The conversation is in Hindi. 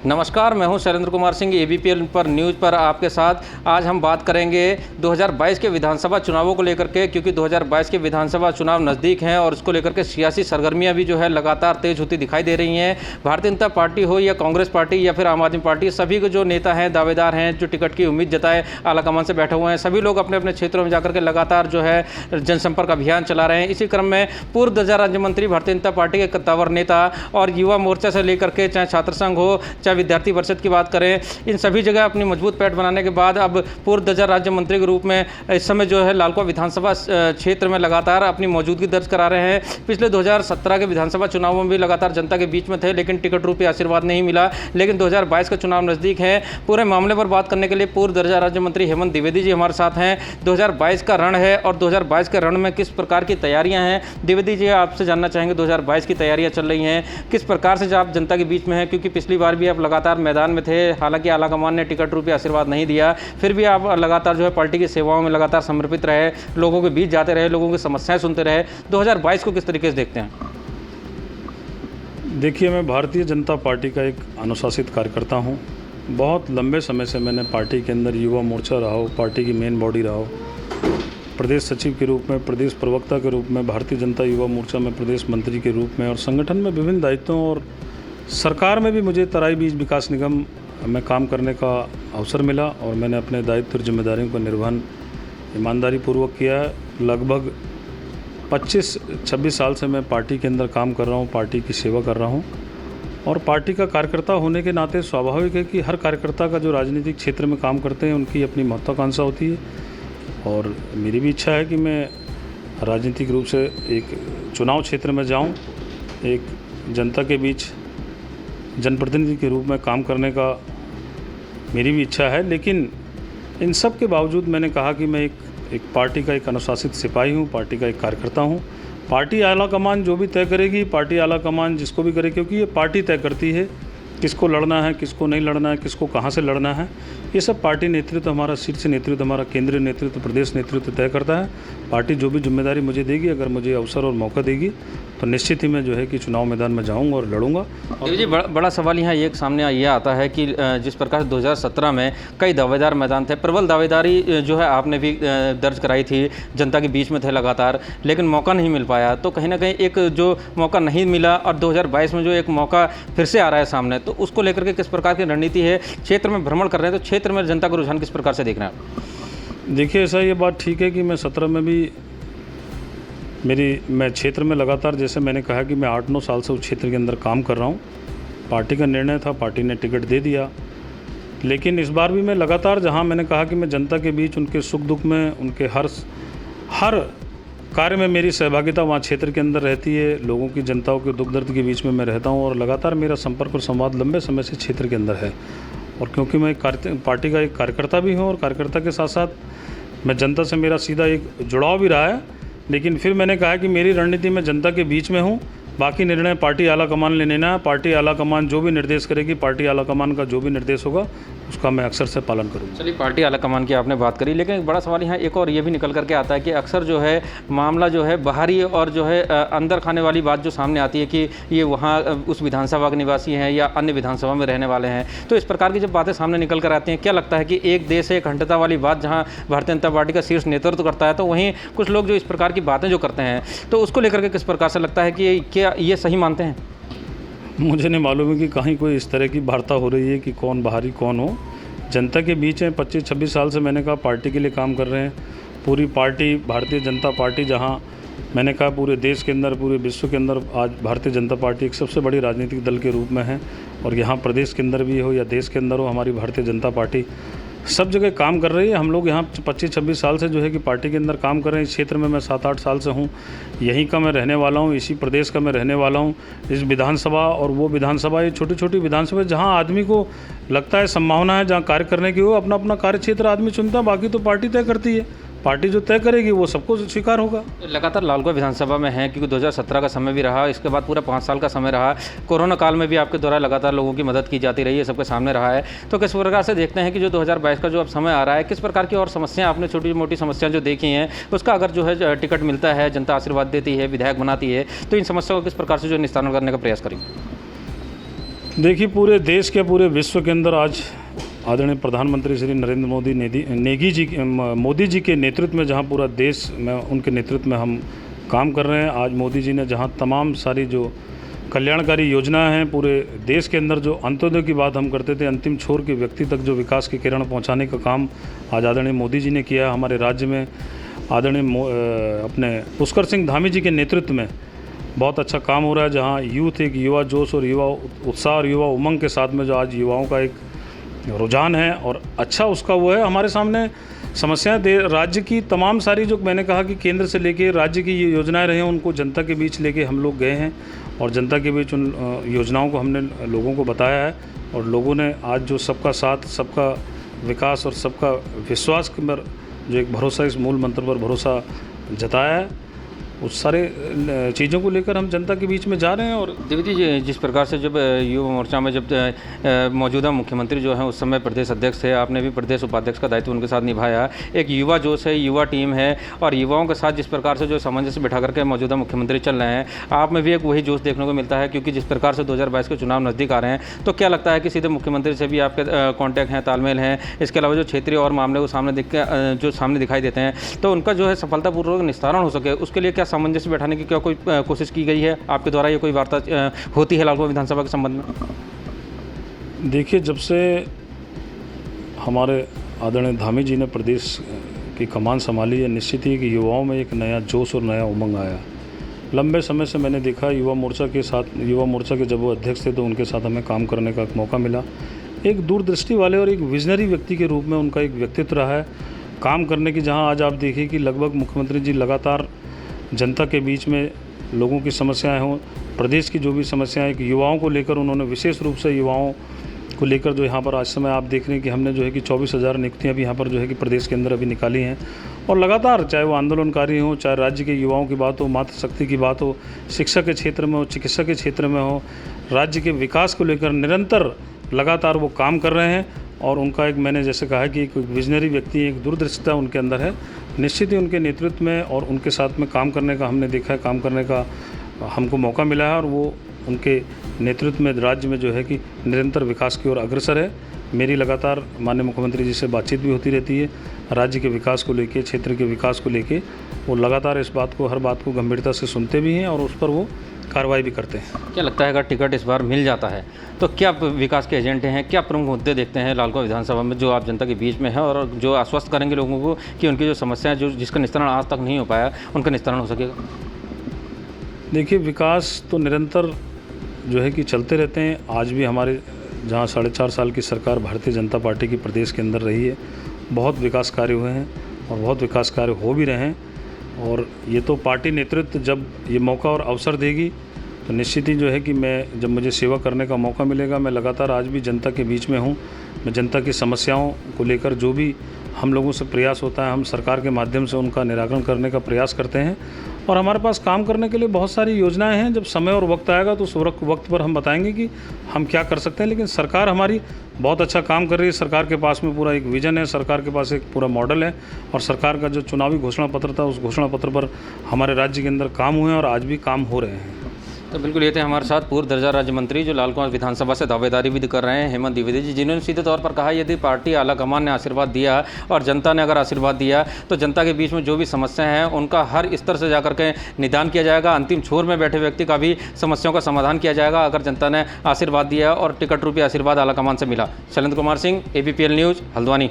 नमस्कार, मैं हूं शैलेंद्र कुमार सिंह, एबीपी पर न्यूज़ पर आपके साथ। आज हम बात करेंगे 2022 के विधानसभा चुनावों को लेकर के, क्योंकि 2022 के विधानसभा चुनाव नज़दीक हैं और उसको लेकर के सियासी सरगर्मियां भी जो है लगातार तेज होती दिखाई दे रही हैं। भारतीय जनता पार्टी हो या कांग्रेस पार्टी या फिर आम आदमी पार्टी, सभी के जो नेता हैं, दावेदार हैं, जो टिकट की उम्मीद जताए आलाकमान से बैठे हुए हैं, सभी लोग अपने अपने क्षेत्रों में जाकर के लगातार जो है जनसंपर्क अभियान चला रहे हैं। इसी क्रम में पूर्व 10 राज्य मंत्री, भारतीय जनता पार्टी के कद्दावर नेता और युवा मोर्चा से लेकर के चाहे छात्र संघ हो, चाहे विद्यार्थी परिषद की बात करें, इन सभी जगह अपनी मजबूत पैठ बनाने के बाद अब पूर्व 10 राज्य मंत्री के रूप में इस समय जो है लालकुआं विधानसभा क्षेत्र में लगातार अपनी मौजूदगी दर्ज करा रहे हैं। पिछले 2017 के विधानसभा चुनावों में भी लगातार जनता के बीच में थे, लेकिन टिकट रूपी आशीर्वाद नहीं मिला। लेकिन 2022 का चुनाव नज़दीक है। पूरे मामले पर बात करने के लिए पूर्व 10 राज्य मंत्री हेमंत द्विवेदी जी हमारे साथ हैं। 2022 का रण है और 2022 के रण में किस प्रकार की तैयारियां हैं, द्विवेदी जी आपसे जानना चाहेंगे। 2022 की तैयारियां चल रही हैं, किस प्रकार से आप जनता के बीच में हैं, क्योंकि पिछली बार भी आप लगातार मैदान में थे, हालांकि आलाकमान ने टिकट रूपी आशीर्वाद नहीं दिया, फिर भी आप लगातार जो है पार्टी की सेवाओं में लगातार समर्पित रहे, लोगों के बीच जाते रहे, लोगों की समस्याएं सुनते रहे। 2022 को किस तरीके से देखते हैं? देखिए, मैं भारतीय जनता पार्टी का एक अनुशासित कार्यकर्ता हूं। बहुत लंबे समय से मैंने पार्टी के अंदर युवा मोर्चा रहा हो, पार्टी की मेन बॉडी रहा हो, प्रदेश सचिव के रूप में, प्रदेश प्रवक्ता के रूप में, भारतीय जनता युवा मोर्चा में प्रदेश मंत्री के रूप में और संगठन में विभिन्न दायित्वों और सरकार में भी मुझे तराई बीज विकास निगम में काम करने का अवसर मिला और मैंने अपने दायित्व और जिम्मेदारियों का निर्वहन ईमानदारी पूर्वक किया है। लगभग 25-26 साल से मैं पार्टी के अंदर काम कर रहा हूँ, पार्टी की सेवा कर रहा हूँ और पार्टी का कार्यकर्ता होने के नाते स्वाभाविक है कि हर कार्यकर्ता का जो राजनीतिक क्षेत्र में काम करते हैं उनकी अपनी महत्वाकांक्षा होती है और मेरी भी इच्छा है कि मैं राजनीतिक रूप से एक चुनाव क्षेत्र में जाऊं, एक जनता के बीच जनप्रतिनिधि के रूप में काम करने का मेरी भी इच्छा है। लेकिन इन सब के बावजूद मैंने कहा कि मैं एक पार्टी का एक अनुशासित सिपाही हूँ, पार्टी का एक कार्यकर्ता हूँ। पार्टी आलाकमान जो भी तय करेगी, पार्टी आलाकमान जिसको भी करे, क्योंकि ये पार्टी तय करती है किसको लड़ना है, किसको नहीं लड़ना है, किसको कहाँ से लड़ना है। ये सब पार्टी नेतृत्व, हमारा शीर्ष नेतृत्व, हमारा केंद्रीय नेतृत्व, प्रदेश नेतृत्व तय करता है। पार्टी जो भी जिम्मेदारी मुझे देगी, अगर मुझे अवसर और मौका देगी तो निश्चित ही मैं जो है कि चुनाव मैदान में जाऊंगा और लड़ूंगा। और जी बड़ा सवाल यहाँ एक सामने ये आता है कि जिस प्रकार से 2017 में कई दावेदार मैदान थे, प्रबल दावेदारी जो है आपने भी दर्ज कराई थी, जनता के बीच में थे लगातार, लेकिन मौका नहीं मिल पाया। तो कहीं ना कहीं एक जो मौका नहीं मिला और 2022 में जो एक मौका फिर से आ रहा है सामने, तो उसको लेकर के किस प्रकार की रणनीति है? क्षेत्र में भ्रमण कर रहे हैं तो क्षेत्र में जनता का रुझान किस प्रकार से देख रहे हैं आप? देखिए, ऐसा ये बात ठीक है कि मैं 17 में भी मैं क्षेत्र में लगातार, जैसे मैंने कहा कि मैं 8-9 साल से उस क्षेत्र के अंदर काम कर रहा हूँ। पार्टी का निर्णय था, पार्टी ने टिकट दे दिया, लेकिन इस बार भी मैं लगातार, जहाँ मैंने कहा कि मैं जनता के बीच उनके सुख दुख में, उनके हर कार्य में मेरी सहभागिता वहाँ क्षेत्र के अंदर रहती है। लोगों की, जनताओं के दुख दर्द के बीच में मैं रहता हूँ और लगातार मेरा संपर्क और संवाद लंबे समय से क्षेत्र के अंदर है। और क्योंकि मैं पार्टी का एक कार्यकर्ता भी हूँ और कार्यकर्ता के साथ साथ मैं जनता से मेरा सीधा एक जुड़ाव भी रहा है, लेकिन फिर मैंने कहा कि मेरी रणनीति में जनता के बीच में हूँ, बाकी निर्णय पार्टी आलाकमान ने लेना है। पार्टी आलाकमान जो भी निर्देश करेगी, पार्टी आलाकमान का जो भी निर्देश होगा उसका मैं अक्सर से पालन करूँगा। चलिए, पार्टी आलाकमान की आपने बात करी, लेकिन एक बड़ा सवाल यहाँ एक और ये भी निकल करके आता है कि अक्सर जो है मामला जो है बाहरी और जो है अंदर खाने वाली बात जो सामने आती है कि ये वहाँ उस विधानसभा के निवासी हैं या अन्य विधानसभा में रहने वाले हैं। तो इस प्रकार की जब बातें सामने निकल कर आती हैं, क्या लगता है कि एक देश एक अखंडता वाली बात जहाँ भारतीय जनता पार्टी का शीर्ष नेतृत्व करता है, तो वहीं कुछ लोग जो इस प्रकार की बातें जो करते हैं, तो उसको लेकर के किस प्रकार से लगता है कि क्या ये सही मानते हैं? मुझे नहीं मालूम है कि कहीं कोई इस तरह की वार्ता हो रही है कि कौन बाहरी कौन हो। जनता के बीच है। 25-26 साल से मैंने कहा पार्टी के लिए काम कर रहे हैं। पूरी पार्टी, भारतीय जनता पार्टी, जहां मैंने कहा पूरे देश के अंदर, पूरे विश्व के अंदर आज भारतीय जनता पार्टी एक सबसे बड़ी राजनीतिक दल के रूप में है और यहाँ प्रदेश के अंदर भी हो या देश के अंदर हो, हमारी भारतीय जनता पार्टी सब जगह काम कर रही है। हम लोग यहाँ 25-26 साल से जो है कि पार्टी के अंदर काम कर रहे हैं। इस क्षेत्र में मैं 7-8 साल से हूँ, यहीं का मैं रहने वाला हूँ, इसी प्रदेश का मैं रहने वाला हूँ। इस विधानसभा और वो विधानसभा, ये छोटी छोटी विधानसभा जहाँ आदमी को लगता है संभावना है जहाँ कार्य करने की, वो अपना अपना कार्य क्षेत्र आदमी चुनता है, बाकी तो पार्टी तय करती है। पार्टी जो तय करेगी वो सबको स्वीकार होगा। लगातार लालकुआं विधानसभा में है, क्योंकि 2017 का समय भी रहा, इसके बाद पूरा 5 साल का समय रहा, कोरोना काल में भी आपके द्वारा लगातार लोगों की मदद की जाती रही है, सबके सामने रहा है। तो किस प्रकार से देखते हैं कि जो 2022 का जो अब समय आ रहा है, किस प्रकार की और समस्याएं आपने छोटी मोटी समस्याएं जो देखी हैं, उसका अगर जो है टिकट मिलता है, जनता आशीर्वाद देती है, विधायक बनाती है, तो इन समस्याओं को किस प्रकार से जो निस्तारण करने का प्रयास करेंगे? देखिए, पूरे देश के पूरे विश्व के अंदर आज आदरणीय प्रधानमंत्री श्री नरेंद्र मोदी जी के नेतृत्व में जहां पूरा देश में उनके नेतृत्व में हम काम कर रहे हैं। आज मोदी जी ने जहां तमाम सारी जो कल्याणकारी योजनाएं हैं पूरे देश के अंदर, जो अंत्योदय की बात हम करते थे, अंतिम छोर के व्यक्ति तक जो विकास की किरण पहुंचाने का काम आज आदरणीय मोदी जी ने किया। हमारे राज्य में आदरणीय अपने पुष्कर सिंह धामी जी के नेतृत्व में बहुत अच्छा काम हो रहा है, जहां यूथ एक युवा जोश और युवा उत्साह और युवा उमंग के साथ में जो आज युवाओं का एक रुझान है और अच्छा उसका वो है। हमारे सामने समस्याएं राज्य की तमाम सारी, जो मैंने कहा कि केंद्र से लेके राज्य की ये योजनाएं रहे हैं, उनको जनता के बीच लेके हम लोग गए हैं और जनता के बीच उन योजनाओं को हमने लोगों को बताया है और लोगों ने आज जो सबका साथ, सबका विकास और सबका विश्वास पर जो एक भरोसा, इस मूल मंत्र पर भरोसा जताया है, उस सारे चीज़ों को लेकर हम जनता के बीच में जा रहे हैं। और द्विवेदी जी, जिस प्रकार से जब युवा मोर्चा में जब मौजूदा मुख्यमंत्री जो हैं उस समय प्रदेश अध्यक्ष थे, आपने भी प्रदेश उपाध्यक्ष का दायित्व उनके साथ निभाया। एक युवा जोश है, युवा टीम है और युवाओं के साथ जिस प्रकार से जो सामंजस्य बिठा करके मौजूदा मुख्यमंत्री चल रहे हैं, आप में भी एक वही जोश देखने को मिलता है। क्योंकि जिस प्रकार से 2022 के चुनाव नज़दीक आ रहे हैं, तो क्या लगता है कि सीधे मुख्यमंत्री से भी आपके कॉन्टैक्ट हैं, तालमेल हैं? इसके अलावा जो क्षेत्रीय और मामले को सामने दिखाई देते हैं, तो उनका जो है सफलतापूर्वक निस्तारण हो सके, उसके लिए क्या सामंजस्य बैठाने की क्या कोई कोशिश की गई है आपके द्वारा? ये कोई वार्ता होती है लालगंज विधानसभा के संबंध में? देखिए, जब से हमारे आदरणीय धामी जी ने प्रदेश की कमान संभाली है, निश्चित ही कि युवाओं में एक नया जोश और नया उमंग आया। लंबे समय से मैंने देखा युवा मोर्चा के जब वो अध्यक्ष थे तो उनके साथ हमें काम करने का एक मौका मिला। एक दूरदृष्टि वाले और एक विजनरी व्यक्ति के रूप में उनका एक व्यक्तित्व रहा है काम करने की। जहां आज आप देखिए कि लगभग मुख्यमंत्री जी लगातार जनता के बीच में लोगों की समस्याएं हों, प्रदेश की जो भी समस्याएं एक युवाओं को लेकर, उन्होंने विशेष रूप से युवाओं को लेकर जो यहाँ पर आज समय आप देख रहे हैं कि हमने जो है कि 24,000 नियुक्तियाँ भी यहाँ पर जो है कि प्रदेश के अंदर अभी निकाली हैं। और लगातार चाहे वो आंदोलनकारी हों, चाहे राज्य के युवाओं की बात हो, मातृशक्ति की बात हो, शिक्षा के क्षेत्र में हो, चिकित्सा के क्षेत्र में हो, राज्य के विकास को लेकर निरंतर लगातार वो काम कर रहे हैं। और उनका एक, मैंने जैसे कहा कि एक विजनरी व्यक्ति, एक दूरदृष्टिता उनके अंदर है। निश्चित ही उनके नेतृत्व में और उनके साथ में काम करने का हमने देखा है, काम करने का हमको मौका मिला है और वो उनके नेतृत्व में राज्य में जो है कि निरंतर विकास की ओर अग्रसर है। मेरी लगातार माननीय मुख्यमंत्री जी से बातचीत भी होती रहती है राज्य के विकास को लेके, क्षेत्र के विकास को लेके। वो लगातार इस बात को, हर बात को गंभीरता से सुनते भी हैं और उस पर वो कार्रवाई भी करते हैं। क्या लगता है अगर टिकट इस बार मिल जाता है तो क्या विकास के एजेंडे हैं, क्या प्रमुख मुद्दे देखते हैं लालगंज विधानसभा में जो आप जनता के बीच में है और जो आश्वस्त करेंगे लोगों को कि उनकी जो समस्याएं, जो जिसका निस्तारण आज तक नहीं हो पाया, उनका निस्तारण हो सकेगा? देखिए, विकास तो निरंतर जो है कि चलते रहते हैं। आज भी हमारे जहाँ 4.5 साल की सरकार भारतीय जनता पार्टी की प्रदेश के अंदर रही है, बहुत विकास कार्य हुए हैं और बहुत विकास कार्य हो भी रहे हैं। और ये तो पार्टी नेतृत्व जब ये मौका और अवसर देगी तो निश्चित ही जो है कि मैं, जब मुझे सेवा करने का मौका मिलेगा, मैं लगातार आज भी जनता के बीच में हूँ। मैं जनता की समस्याओं को लेकर जो भी हम लोगों से प्रयास होता है, हम सरकार के माध्यम से उनका निराकरण करने का प्रयास करते हैं। और हमारे पास काम करने के लिए बहुत सारी योजनाएं हैं। जब समय और वक्त आएगा तो उस वक्त पर हम बताएंगे कि हम क्या कर सकते हैं। लेकिन सरकार हमारी बहुत अच्छा काम कर रही है। सरकार के पास में पूरा एक विज़न है, सरकार के पास एक पूरा मॉडल है और सरकार का जो चुनावी घोषणा पत्र था, उस घोषणा पत्र पर हमारे राज्य के अंदर काम हुए हैं और आज भी काम हो रहे हैं। तो बिल्कुल ये थे हमारे साथ पूर्व दर्जा राज्य मंत्री जो लालगंज विधानसभा से दावेदारी भी कर रहे हैं, हेमंत द्विवेदी जी, जिन्होंने सीधे तौर पर कहा यदि पार्टी आला कमान ने आशीर्वाद दिया और जनता ने अगर आशीर्वाद दिया तो जनता के बीच में जो भी समस्याएं हैं उनका हर स्तर से जाकर के निदान किया जाएगा। अंतिम छोर में बैठे व्यक्ति का भी समस्याओं का समाधान किया जाएगा अगर जनता ने आशीर्वाद दिया और टिकट रूपी आशीर्वाद आला कमान से मिला। Shailendra Kumar Singh, ABPL news, Haldwani.